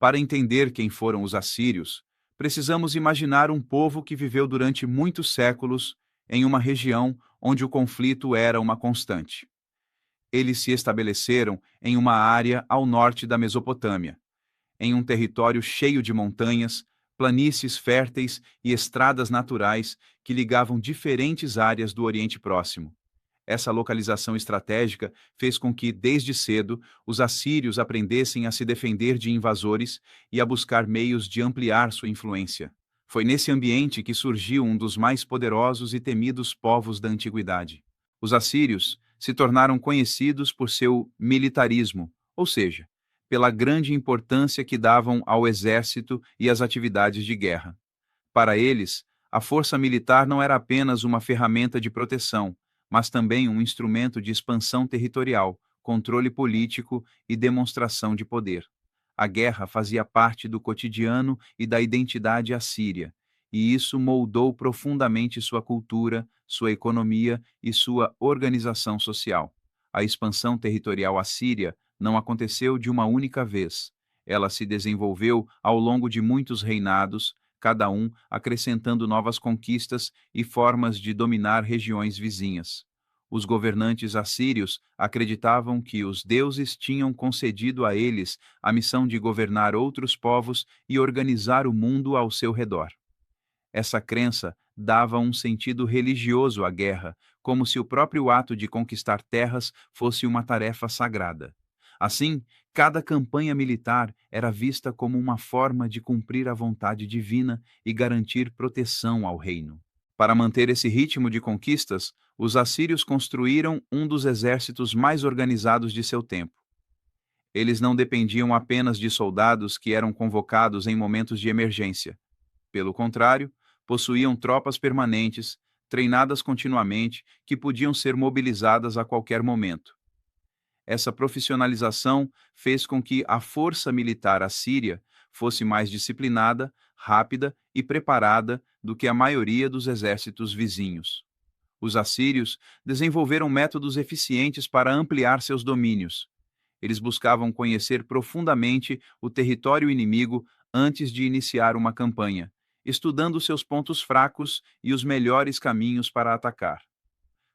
Para entender quem foram os assírios, precisamos imaginar um povo que viveu durante muitos séculos em uma região onde o conflito era uma constante. Eles se estabeleceram em uma área ao norte da Mesopotâmia, em um território cheio de montanhas, planícies férteis e estradas naturais que ligavam diferentes áreas do Oriente Próximo. Essa localização estratégica fez com que, desde cedo, os assírios aprendessem a se defender de invasores e a buscar meios de ampliar sua influência. Foi nesse ambiente que surgiu um dos mais poderosos e temidos povos da antiguidade. Os assírios se tornaram conhecidos por seu militarismo, ou seja, pela grande importância que davam ao exército e às atividades de guerra. Para eles, a força militar não era apenas uma ferramenta de proteção, mas também um instrumento de expansão territorial, controle político e demonstração de poder. A guerra fazia parte do cotidiano e da identidade assíria, e isso moldou profundamente sua cultura, sua economia e sua organização social. A expansão territorial assíria não aconteceu de uma única vez. Ela se desenvolveu ao longo de muitos reinados, cada um acrescentando novas conquistas e formas de dominar regiões vizinhas. Os governantes assírios acreditavam que os deuses tinham concedido a eles a missão de governar outros povos e organizar o mundo ao seu redor. Essa crença dava um sentido religioso à guerra, como se o próprio ato de conquistar terras fosse uma tarefa sagrada. Assim, cada campanha militar era vista como uma forma de cumprir a vontade divina e garantir proteção ao reino. Para manter esse ritmo de conquistas, os assírios construíram um dos exércitos mais organizados de seu tempo. Eles não dependiam apenas de soldados que eram convocados em momentos de emergência. Pelo contrário, possuíam tropas permanentes, treinadas continuamente, que podiam ser mobilizadas a qualquer momento. Essa profissionalização fez com que a força militar assíria fosse mais disciplinada, rápida e preparada do que a maioria dos exércitos vizinhos. Os assírios desenvolveram métodos eficientes para ampliar seus domínios. Eles buscavam conhecer profundamente o território inimigo antes de iniciar uma campanha, estudando seus pontos fracos e os melhores caminhos para atacar.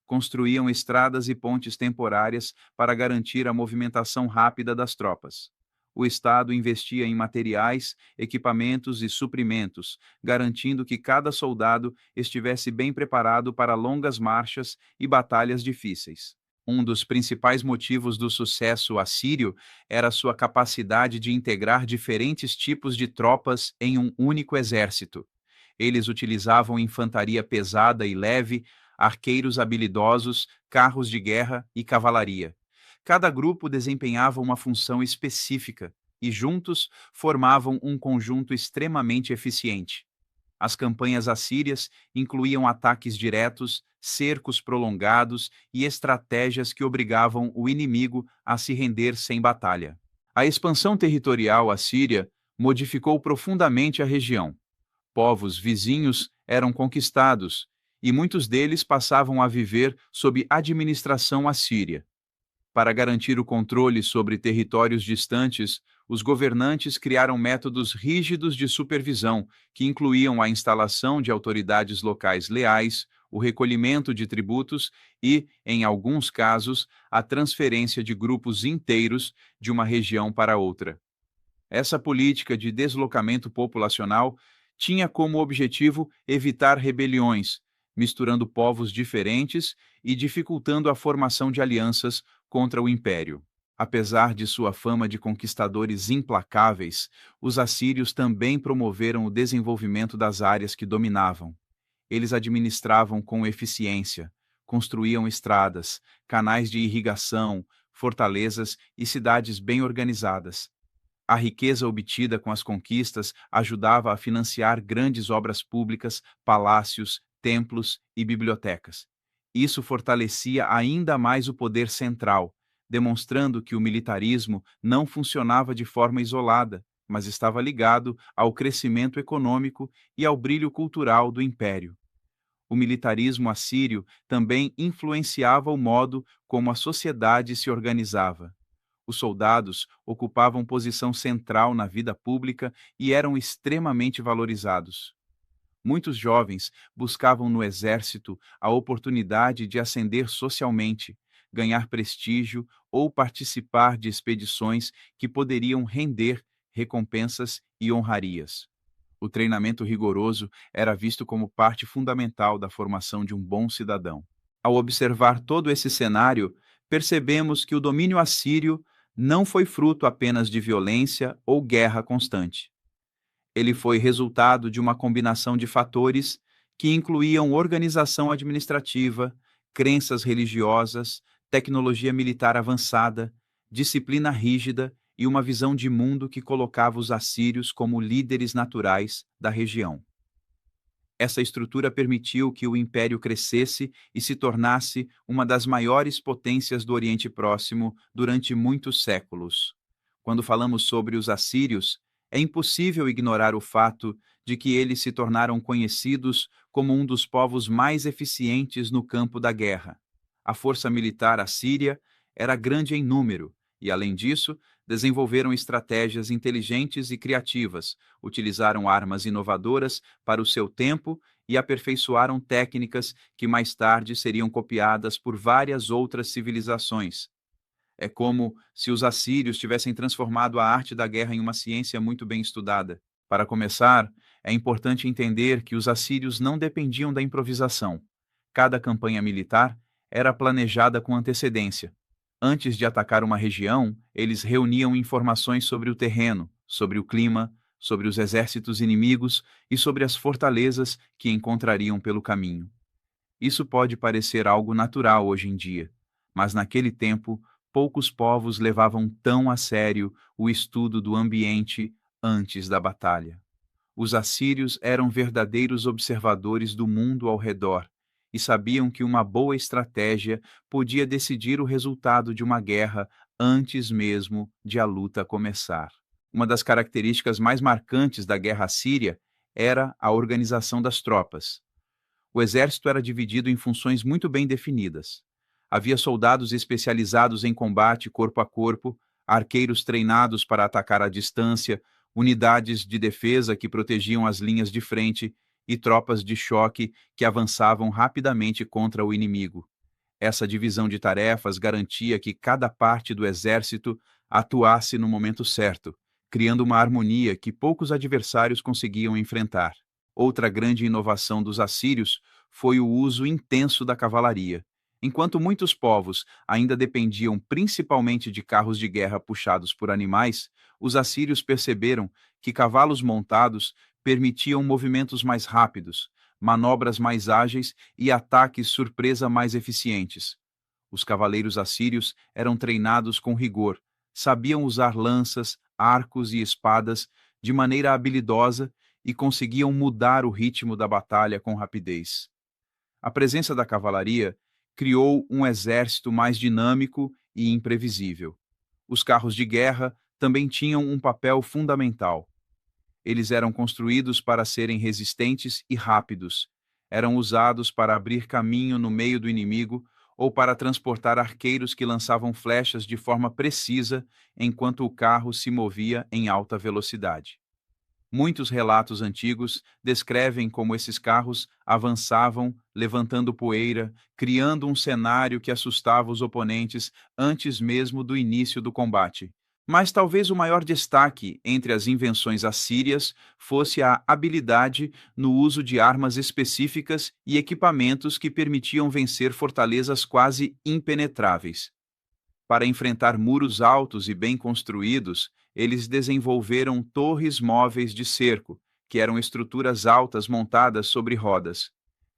Construíam estradas e pontes temporárias para garantir a movimentação rápida das tropas. O Estado investia em materiais, equipamentos e suprimentos, garantindo que cada soldado estivesse bem preparado para longas marchas e batalhas difíceis. Um dos principais motivos do sucesso assírio era sua capacidade de integrar diferentes tipos de tropas em um único exército. Eles utilizavam infantaria pesada e leve, arqueiros habilidosos, carros de guerra e cavalaria. Cada grupo desempenhava uma função específica e juntos formavam um conjunto extremamente eficiente. As campanhas assírias incluíam ataques diretos, cercos prolongados e estratégias que obrigavam o inimigo a se render sem batalha. A expansão territorial assíria modificou profundamente a região. Povos vizinhos eram conquistados, e muitos deles passavam a viver sob administração assíria. Para garantir o controle sobre territórios distantes, os governantes criaram métodos rígidos de supervisão, que incluíam a instalação de autoridades locais leais, o recolhimento de tributos e, em alguns casos, a transferência de grupos inteiros de uma região para outra. Essa política de deslocamento populacional tinha como objetivo evitar rebeliões, misturando povos diferentes e dificultando a formação de alianças contra o império. Apesar de sua fama de conquistadores implacáveis, os assírios também promoveram o desenvolvimento das áreas que dominavam. Eles administravam com eficiência, construíam estradas, canais de irrigação, fortalezas e cidades bem organizadas. A riqueza obtida com as conquistas ajudava a financiar grandes obras públicas, palácios, templos e bibliotecas. Isso fortalecia ainda mais o poder central, demonstrando que o militarismo não funcionava de forma isolada, mas estava ligado ao crescimento econômico e ao brilho cultural do império. O militarismo assírio também influenciava o modo como a sociedade se organizava. Os soldados ocupavam posição central na vida pública e eram extremamente valorizados. Muitos jovens buscavam no exército a oportunidade de ascender socialmente, ganhar prestígio ou participar de expedições que poderiam render recompensas e honrarias. O treinamento rigoroso era visto como parte fundamental da formação de um bom cidadão. Ao observar todo esse cenário, percebemos que o domínio assírio não foi fruto apenas de violência ou guerra constante. Ele foi resultado de uma combinação de fatores que incluíam organização administrativa, crenças religiosas, tecnologia militar avançada, disciplina rígida e uma visão de mundo que colocava os assírios como líderes naturais da região. Essa estrutura permitiu que o império crescesse e se tornasse uma das maiores potências do Oriente Próximo durante muitos séculos. Quando falamos sobre os assírios, é impossível ignorar o fato de que eles se tornaram conhecidos como um dos povos mais eficientes no campo da guerra. A força militar assíria era grande em número e, além disso, desenvolveram estratégias inteligentes e criativas, utilizaram armas inovadoras para o seu tempo e aperfeiçoaram técnicas que mais tarde seriam copiadas por várias outras civilizações. É como se os assírios tivessem transformado a arte da guerra em uma ciência muito bem estudada. Para começar, é importante entender que os assírios não dependiam da improvisação. Cada campanha militar era planejada com antecedência. Antes de atacar uma região, eles reuniam informações sobre o terreno, sobre o clima, sobre os exércitos inimigos e sobre as fortalezas que encontrariam pelo caminho. Isso pode parecer algo natural hoje em dia, mas naquele tempo, poucos povos levavam tão a sério o estudo do ambiente antes da batalha. Os assírios eram verdadeiros observadores do mundo ao redor e sabiam que uma boa estratégia podia decidir o resultado de uma guerra antes mesmo de a luta começar. Uma das características mais marcantes da guerra assíria era a organização das tropas. O exército era dividido em funções muito bem definidas. Havia soldados especializados em combate corpo a corpo, arqueiros treinados para atacar à distância, unidades de defesa que protegiam as linhas de frente e tropas de choque que avançavam rapidamente contra o inimigo. Essa divisão de tarefas garantia que cada parte do exército atuasse no momento certo, criando uma harmonia que poucos adversários conseguiam enfrentar. Outra grande inovação dos assírios foi o uso intenso da cavalaria. Enquanto muitos povos ainda dependiam principalmente de carros de guerra puxados por animais, os assírios perceberam que cavalos montados permitiam movimentos mais rápidos, manobras mais ágeis e ataques surpresa mais eficientes. Os cavaleiros assírios eram treinados com rigor, sabiam usar lanças, arcos e espadas de maneira habilidosa e conseguiam mudar o ritmo da batalha com rapidez. A presença da cavalaria criou um exército mais dinâmico e imprevisível. Os carros de guerra também tinham um papel fundamental. Eles eram construídos para serem resistentes e rápidos. Eram usados para abrir caminho no meio do inimigo ou para transportar arqueiros que lançavam flechas de forma precisa enquanto o carro se movia em alta velocidade. Muitos relatos antigos descrevem como esses carros avançavam, levantando poeira, criando um cenário que assustava os oponentes antes mesmo do início do combate. Mas talvez o maior destaque entre as invenções assírias fosse a habilidade no uso de armas específicas e equipamentos que permitiam vencer fortalezas quase impenetráveis. Para enfrentar muros altos e bem construídos, eles desenvolveram torres móveis de cerco, que eram estruturas altas montadas sobre rodas.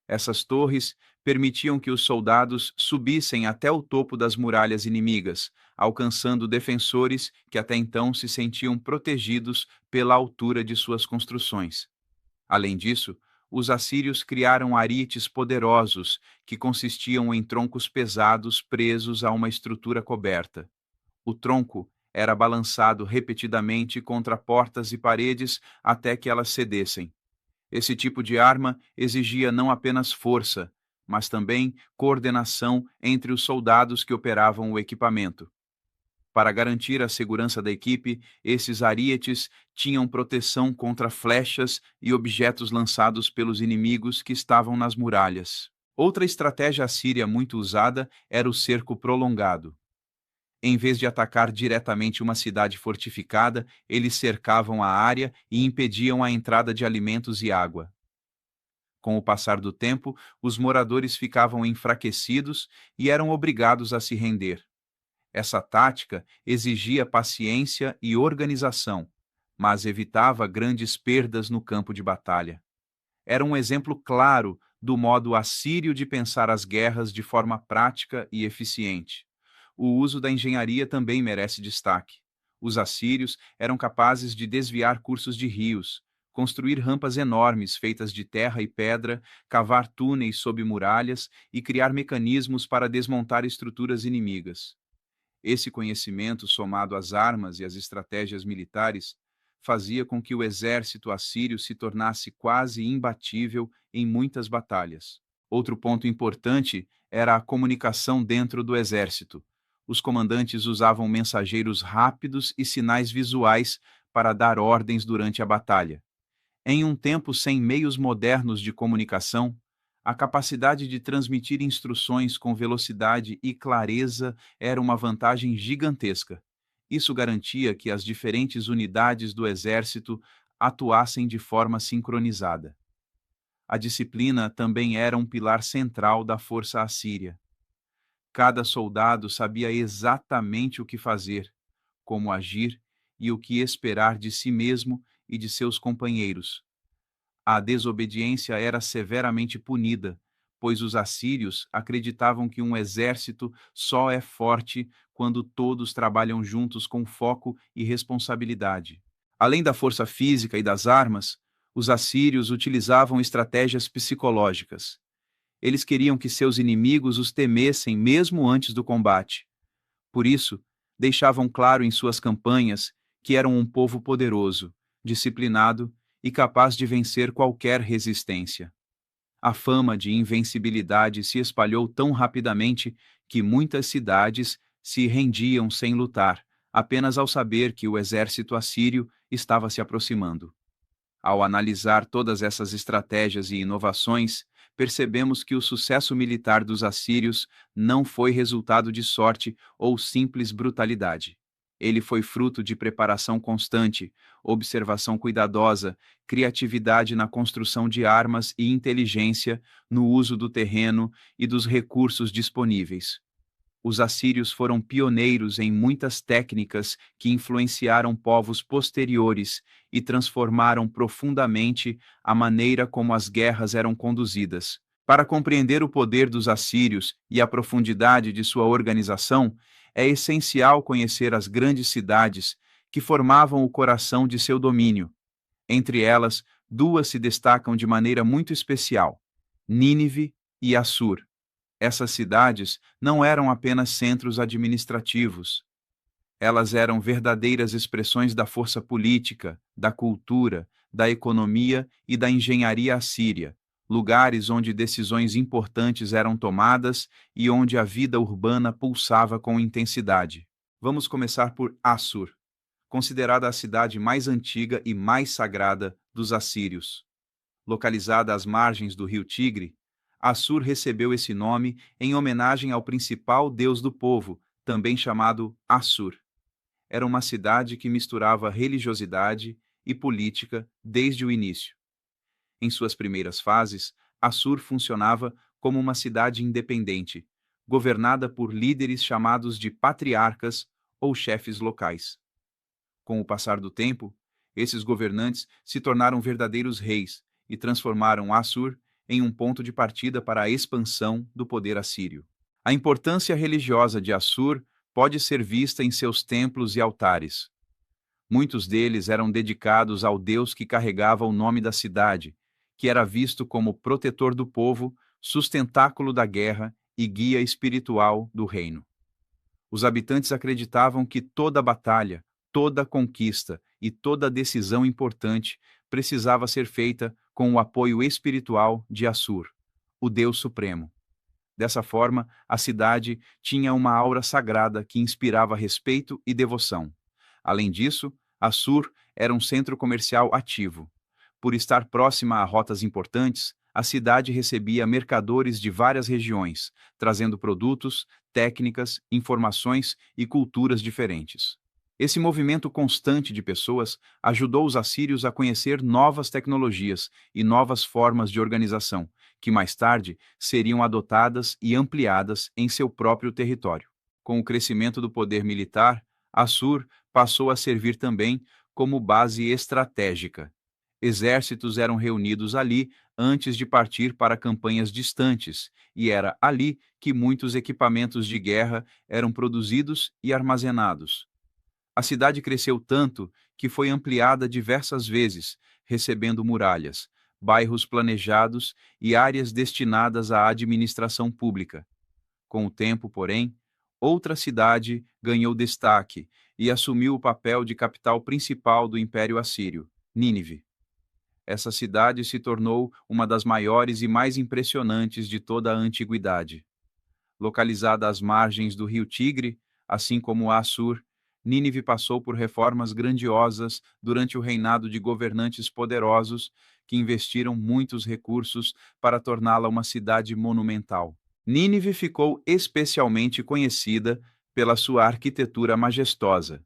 Essas torres permitiam que os soldados subissem até o topo das muralhas inimigas, alcançando defensores que até então se sentiam protegidos pela altura de suas construções. Além disso, os assírios criaram arites poderosos que consistiam em troncos pesados presos a uma estrutura coberta. O tronco era balançado repetidamente contra portas e paredes até que elas cedessem. Esse tipo de arma exigia não apenas força, mas também coordenação entre os soldados que operavam o equipamento. Para garantir a segurança da equipe, esses arietes tinham proteção contra flechas e objetos lançados pelos inimigos que estavam nas muralhas. Outra estratégia assíria muito usada era o cerco prolongado. Em vez de atacar diretamente uma cidade fortificada, eles cercavam a área e impediam a entrada de alimentos e água. Com o passar do tempo, os moradores ficavam enfraquecidos e eram obrigados a se render. Essa tática exigia paciência e organização, mas evitava grandes perdas no campo de batalha. Era um exemplo claro do modo assírio de pensar as guerras de forma prática e eficiente. O uso da engenharia também merece destaque. Os assírios eram capazes de desviar cursos de rios, construir rampas enormes feitas de terra e pedra, cavar túneis sob muralhas e criar mecanismos para desmontar estruturas inimigas. Esse conhecimento, somado às armas e às estratégias militares, fazia com que o exército assírio se tornasse quase imbatível em muitas batalhas. Outro ponto importante era a comunicação dentro do exército. Os comandantes usavam mensageiros rápidos e sinais visuais para dar ordens durante a batalha. Em um tempo sem meios modernos de comunicação, a capacidade de transmitir instruções com velocidade e clareza era uma vantagem gigantesca. Isso garantia que as diferentes unidades do exército atuassem de forma sincronizada. A disciplina também era um pilar central da força assíria. Cada soldado sabia exatamente o que fazer, como agir e o que esperar de si mesmo e de seus companheiros. A desobediência era severamente punida, pois os assírios acreditavam que um exército só é forte quando todos trabalham juntos com foco e responsabilidade. Além da força física e das armas, os assírios utilizavam estratégias psicológicas. Eles queriam que seus inimigos os temessem mesmo antes do combate. Por isso, deixavam claro em suas campanhas que eram um povo poderoso, disciplinado e capaz de vencer qualquer resistência. A fama de invencibilidade se espalhou tão rapidamente que muitas cidades se rendiam sem lutar, apenas ao saber que o exército assírio estava se aproximando. Ao analisar todas essas estratégias e inovações, percebemos que o sucesso militar dos assírios não foi resultado de sorte ou simples brutalidade. Ele foi fruto de preparação constante, observação cuidadosa, criatividade na construção de armas e inteligência no uso do terreno e dos recursos disponíveis. Os assírios foram pioneiros em muitas técnicas que influenciaram povos posteriores e transformaram profundamente a maneira como as guerras eram conduzidas. Para compreender o poder dos assírios e a profundidade de sua organização, é essencial conhecer as grandes cidades que formavam o coração de seu domínio. Entre elas, duas se destacam de maneira muito especial: Nínive e Assur. Essas cidades não eram apenas centros administrativos. Elas eram verdadeiras expressões da força política, da cultura, da economia e da engenharia assíria, lugares onde decisões importantes eram tomadas e onde a vida urbana pulsava com intensidade. Vamos começar por Assur, considerada a cidade mais antiga e mais sagrada dos assírios. Localizada às margens do rio Tigre, Assur recebeu esse nome em homenagem ao principal deus do povo, também chamado Assur. Era uma cidade que misturava religiosidade e política desde o início. Em suas primeiras fases, Assur funcionava como uma cidade independente, governada por líderes chamados de patriarcas ou chefes locais. Com o passar do tempo, esses governantes se tornaram verdadeiros reis e transformaram Assur em um ponto de partida para a expansão do poder assírio. A importância religiosa de Assur pode ser vista em seus templos e altares. Muitos deles eram dedicados ao deus que carregava o nome da cidade, que era visto como protetor do povo, sustentáculo da guerra e guia espiritual do reino. Os habitantes acreditavam que toda batalha, toda conquista e toda decisão importante precisava ser feita com o apoio espiritual de Assur, o Deus Supremo. Dessa forma, a cidade tinha uma aura sagrada que inspirava respeito e devoção. Além disso, Assur era um centro comercial ativo. Por estar próxima a rotas importantes, a cidade recebia mercadores de várias regiões, trazendo produtos, técnicas, informações e culturas diferentes. Esse movimento constante de pessoas ajudou os assírios a conhecer novas tecnologias e novas formas de organização, que mais tarde seriam adotadas e ampliadas em seu próprio território. Com o crescimento do poder militar, Assur passou a servir também como base estratégica. Exércitos eram reunidos ali antes de partir para campanhas distantes, e era ali que muitos equipamentos de guerra eram produzidos e armazenados. A cidade cresceu tanto que foi ampliada diversas vezes, recebendo muralhas, bairros planejados e áreas destinadas à administração pública. Com o tempo, porém, outra cidade ganhou destaque e assumiu o papel de capital principal do Império Assírio, Nínive. Essa cidade se tornou uma das maiores e mais impressionantes de toda a antiguidade. Localizada às margens do rio Tigre, assim como Assur, Nínive passou por reformas grandiosas durante o reinado de governantes poderosos que investiram muitos recursos para torná-la uma cidade monumental. Nínive ficou especialmente conhecida pela sua arquitetura majestosa.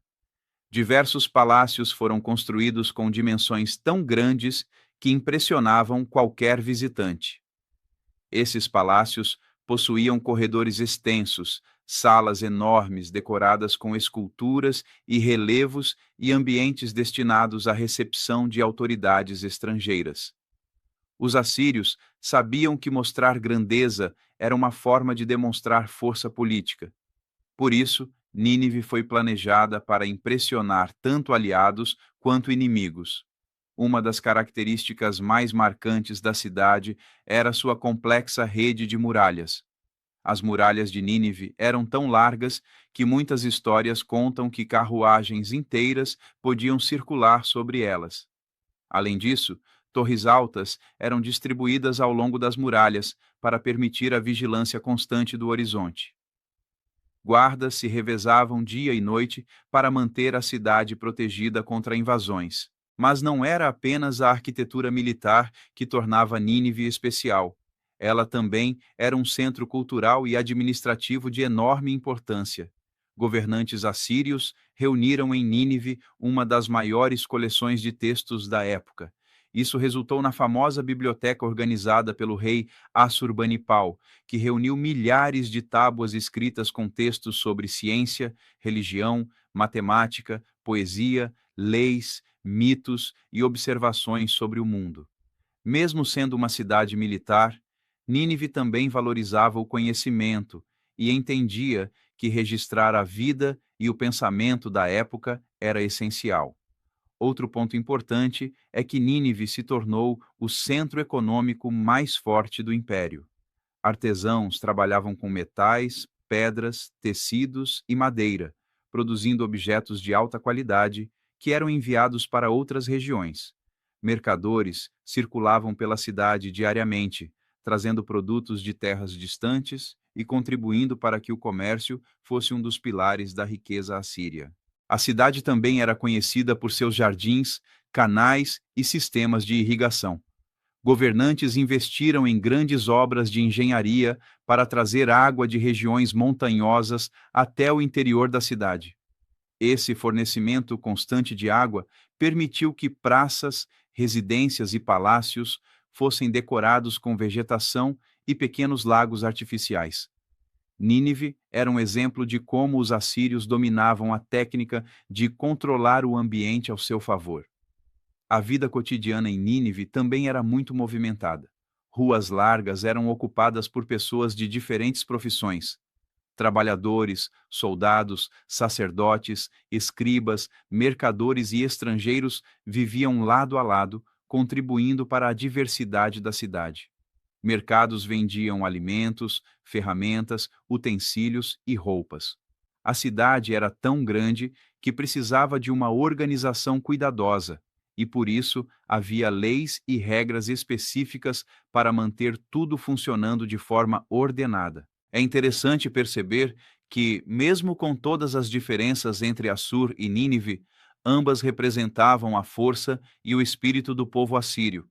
Diversos palácios foram construídos com dimensões tão grandes que impressionavam qualquer visitante. Esses palácios possuíam corredores extensos, salas enormes decoradas com esculturas e relevos e ambientes destinados à recepção de autoridades estrangeiras. Os assírios sabiam que mostrar grandeza era uma forma de demonstrar força política. Por isso, Nínive foi planejada para impressionar tanto aliados quanto inimigos. Uma das características mais marcantes da cidade era sua complexa rede de muralhas. As muralhas de Nínive eram tão largas que muitas histórias contam que carruagens inteiras podiam circular sobre elas. Além disso, torres altas eram distribuídas ao longo das muralhas para permitir a vigilância constante do horizonte. Guardas se revezavam dia e noite para manter a cidade protegida contra invasões. Mas não era apenas a arquitetura militar que tornava Nínive especial. Ela também era um centro cultural e administrativo de enorme importância. Governantes assírios reuniram em Nínive uma das maiores coleções de textos da época. Isso resultou na famosa biblioteca organizada pelo rei Assurbanipal, que reuniu milhares de tábuas escritas com textos sobre ciência, religião, matemática, poesia, leis, mitos e observações sobre o mundo. Mesmo sendo uma cidade militar, Nínive também valorizava o conhecimento e entendia que registrar a vida e o pensamento da época era essencial. Outro ponto importante é que Nínive se tornou o centro econômico mais forte do império. Artesãos trabalhavam com metais, pedras, tecidos e madeira, produzindo objetos de alta qualidade que eram enviados para outras regiões. Mercadores circulavam pela cidade diariamente, trazendo produtos de terras distantes e contribuindo para que o comércio fosse um dos pilares da riqueza assíria. A cidade também era conhecida por seus jardins, canais e sistemas de irrigação. Governantes investiram em grandes obras de engenharia para trazer água de regiões montanhosas até o interior da cidade. Esse fornecimento constante de água permitiu que praças, residências e palácios fossem decorados com vegetação e pequenos lagos artificiais. Nínive era um exemplo de como os assírios dominavam a técnica de controlar o ambiente ao seu favor. A vida cotidiana em Nínive também era muito movimentada. Ruas largas eram ocupadas por pessoas de diferentes profissões. Trabalhadores, soldados, sacerdotes, escribas, mercadores e estrangeiros viviam lado a lado, contribuindo para a diversidade da cidade. Mercados vendiam alimentos, ferramentas, utensílios e roupas. A cidade era tão grande que precisava de uma organização cuidadosa, e por isso havia leis e regras específicas para manter tudo funcionando de forma ordenada. É interessante perceber que, mesmo com todas as diferenças entre Assur e Nínive, ambas representavam a força e o espírito do povo assírio.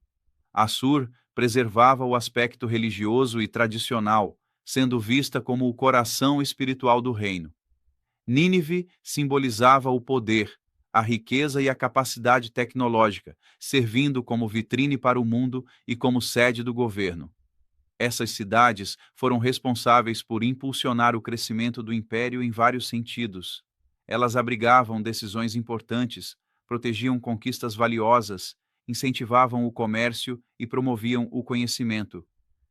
Assur preservava o aspecto religioso e tradicional, sendo vista como o coração espiritual do reino. Nínive simbolizava o poder, a riqueza e a capacidade tecnológica, servindo como vitrine para o mundo e como sede do governo. Essas cidades foram responsáveis por impulsionar o crescimento do império em vários sentidos. Elas abrigavam decisões importantes, protegiam conquistas valiosas, incentivavam o comércio e promoviam o conhecimento.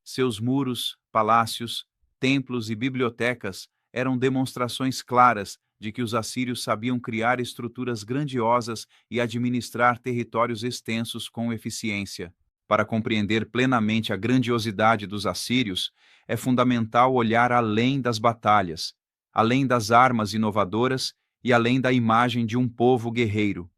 Seus muros, palácios, templos e bibliotecas eram demonstrações claras de que os assírios sabiam criar estruturas grandiosas e administrar territórios extensos com eficiência. Para compreender plenamente a grandiosidade dos assírios, é fundamental olhar além das batalhas, além das armas inovadoras e além da imagem de um povo guerreiro.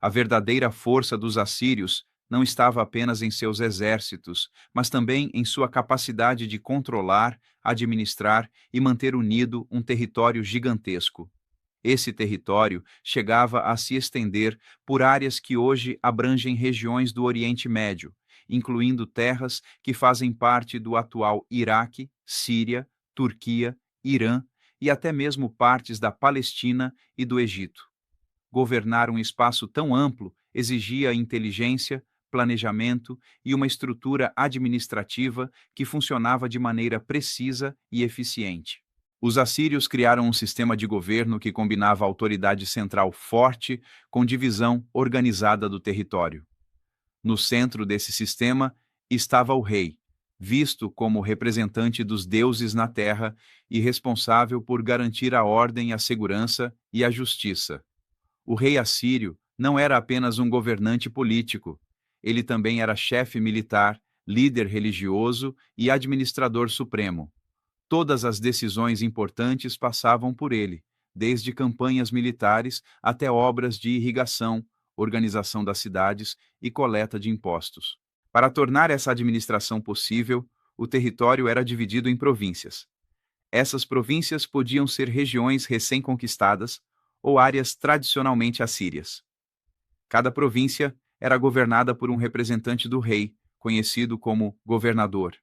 A verdadeira força dos assírios não estava apenas em seus exércitos, mas também em sua capacidade de controlar, administrar e manter unido um território gigantesco. Esse território chegava a se estender por áreas que hoje abrangem regiões do Oriente Médio, incluindo terras que fazem parte do atual Iraque, Síria, Turquia, Irã e até mesmo partes da Palestina e do Egito. Governar um espaço tão amplo exigia inteligência, planejamento e uma estrutura administrativa que funcionava de maneira precisa e eficiente. Os assírios criaram um sistema de governo que combinava autoridade central forte com divisão organizada do território. No centro desse sistema estava o rei, visto como representante dos deuses na terra e responsável por garantir a ordem, a segurança e a justiça. O rei assírio não era apenas um governante político, ele também era chefe militar, líder religioso e administrador supremo. Todas as decisões importantes passavam por ele, desde campanhas militares até obras de irrigação, organização das cidades e coleta de impostos. Para tornar essa administração possível, o território era dividido em províncias. Essas províncias podiam ser regiões recém-conquistadas ou áreas tradicionalmente assírias. Cada província era governada por um representante do rei, conhecido como governador.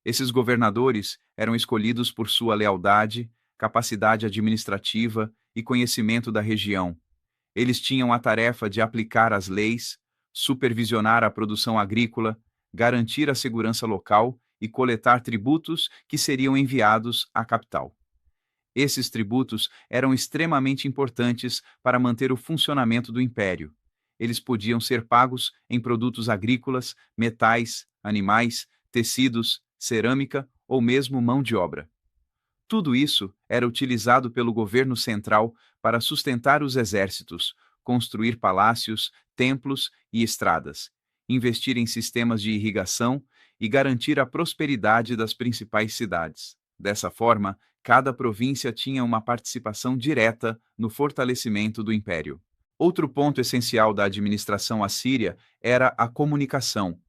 Esses governadores eram escolhidos por sua lealdade, capacidade administrativa e conhecimento da região. Eles tinham a tarefa de aplicar as leis, supervisionar a produção agrícola, garantir a segurança local e coletar tributos que seriam enviados à capital. Esses tributos eram extremamente importantes para manter o funcionamento do império. Eles podiam ser pagos em produtos agrícolas, metais, animais, tecidos, cerâmica ou mesmo mão de obra. Tudo isso era utilizado pelo governo central para sustentar os exércitos, construir palácios, templos e estradas, investir em sistemas de irrigação e garantir a prosperidade das principais cidades. Dessa forma, cada província tinha uma participação direta no fortalecimento do império. Outro ponto essencial da administração assíria era a comunicação.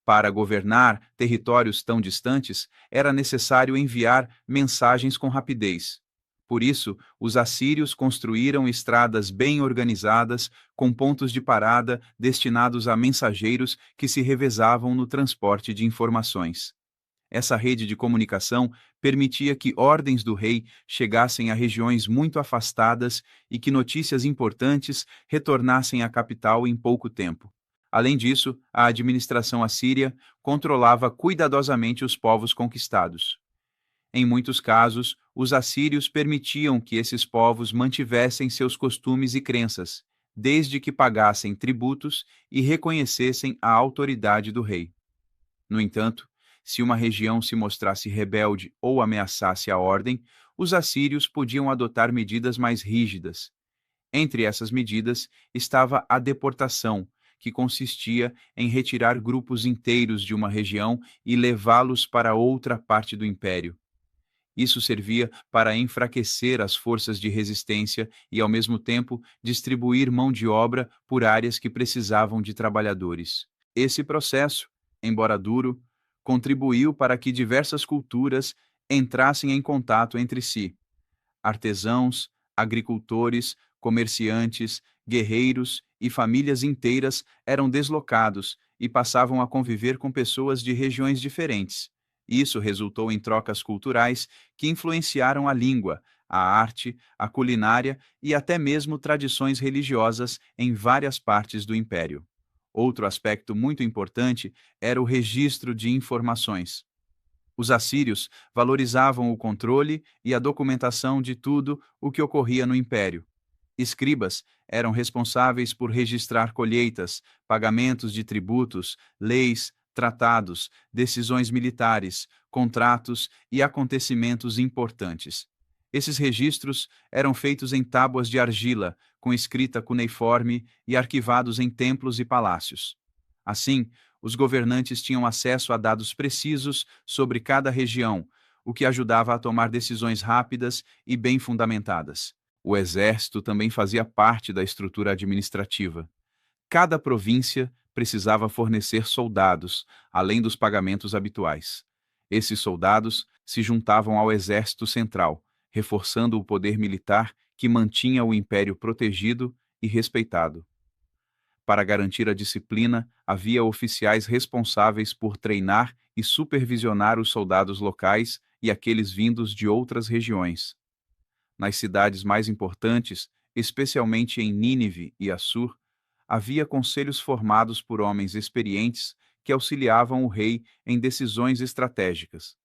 Para governar territórios tão distantes, era necessário enviar mensagens com rapidez. Por isso, os assírios construíram estradas bem organizadas, com pontos de parada destinados a mensageiros que se revezavam no transporte de informações. Essa rede de comunicação permitia que ordens do rei chegassem a regiões muito afastadas e que notícias importantes retornassem à capital em pouco tempo. Além disso, a administração assíria controlava cuidadosamente os povos conquistados. Em muitos casos, os assírios permitiam que esses povos mantivessem seus costumes e crenças, desde que pagassem tributos e reconhecessem a autoridade do rei. No entanto, se uma região se mostrasse rebelde ou ameaçasse a ordem, os assírios podiam adotar medidas mais rígidas. Entre essas medidas estava a deportação, que consistia em retirar grupos inteiros de uma região e levá-los para outra parte do império. Isso servia para enfraquecer as forças de resistência e, ao mesmo tempo, distribuir mão de obra por áreas que precisavam de trabalhadores. Esse processo, embora duro, contribuiu para que diversas culturas entrassem em contato entre si. Artesãos, agricultores, comerciantes, guerreiros e famílias inteiras eram deslocados e passavam a conviver com pessoas de regiões diferentes. Isso resultou em trocas culturais que influenciaram a língua, a arte, a culinária e até mesmo tradições religiosas em várias partes do império. Outro aspecto muito importante era o registro de informações. Os assírios valorizavam o controle e a documentação de tudo o que ocorria no império. Escribas eram responsáveis por registrar colheitas, pagamentos de tributos, leis, tratados, decisões militares, contratos e acontecimentos importantes. Esses registros eram feitos em tábuas de argila, com escrita cuneiforme e arquivados em templos e palácios. Assim, os governantes tinham acesso a dados precisos sobre cada região, o que ajudava a tomar decisões rápidas e bem fundamentadas. O exército também fazia parte da estrutura administrativa. Cada província precisava fornecer soldados, além dos pagamentos habituais. Esses soldados se juntavam ao exército central, reforçando o poder militar que mantinha o império protegido e respeitado. Para garantir a disciplina, havia oficiais responsáveis por treinar e supervisionar os soldados locais e aqueles vindos de outras regiões. Nas cidades mais importantes, especialmente em Nínive e Assur, havia conselhos formados por homens experientes que auxiliavam o rei em decisões estratégicas.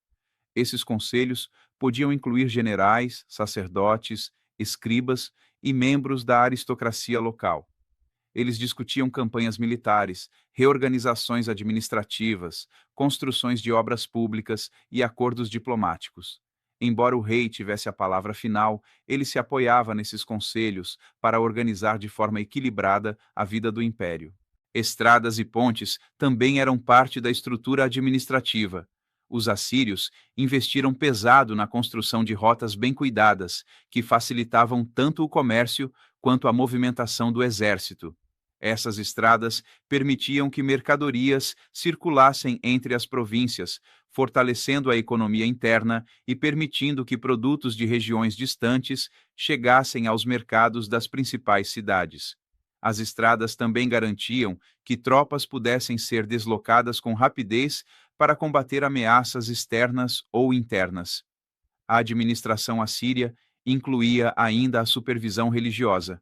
Esses conselhos podiam incluir generais, sacerdotes, escribas e membros da aristocracia local. Eles discutiam campanhas militares, reorganizações administrativas, construções de obras públicas e acordos diplomáticos. Embora o rei tivesse a palavra final, ele se apoiava nesses conselhos para organizar de forma equilibrada a vida do império. Estradas e pontes também eram parte da estrutura administrativa. Os assírios investiram pesado na construção de rotas bem cuidadas, que facilitavam tanto o comércio quanto a movimentação do exército. Essas estradas permitiam que mercadorias circulassem entre as províncias, fortalecendo a economia interna e permitindo que produtos de regiões distantes chegassem aos mercados das principais cidades. As estradas também garantiam que tropas pudessem ser deslocadas com rapidez para combater ameaças externas ou internas. A administração assíria incluía ainda a supervisão religiosa.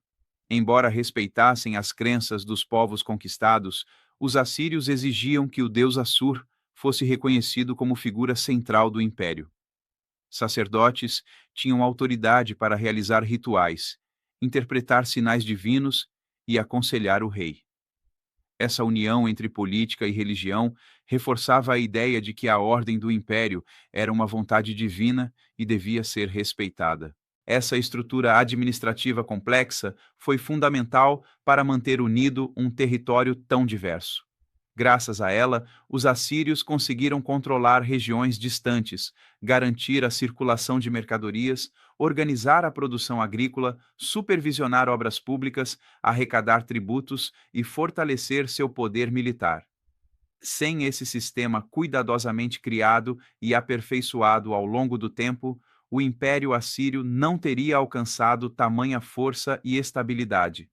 Embora respeitassem as crenças dos povos conquistados, os assírios exigiam que o deus Assur fosse reconhecido como figura central do império. Sacerdotes tinham autoridade para realizar rituais, interpretar sinais divinos e aconselhar o rei. Essa união entre política e religião reforçava a ideia de que a ordem do império era uma vontade divina e devia ser respeitada. Essa estrutura administrativa complexa foi fundamental para manter unido um território tão diverso. Graças a ela, os assírios conseguiram controlar regiões distantes, garantir a circulação de mercadorias, organizar a produção agrícola, supervisionar obras públicas, arrecadar tributos e fortalecer seu poder militar. Sem esse sistema cuidadosamente criado e aperfeiçoado ao longo do tempo, o Império Assírio não teria alcançado tamanha força e estabilidade.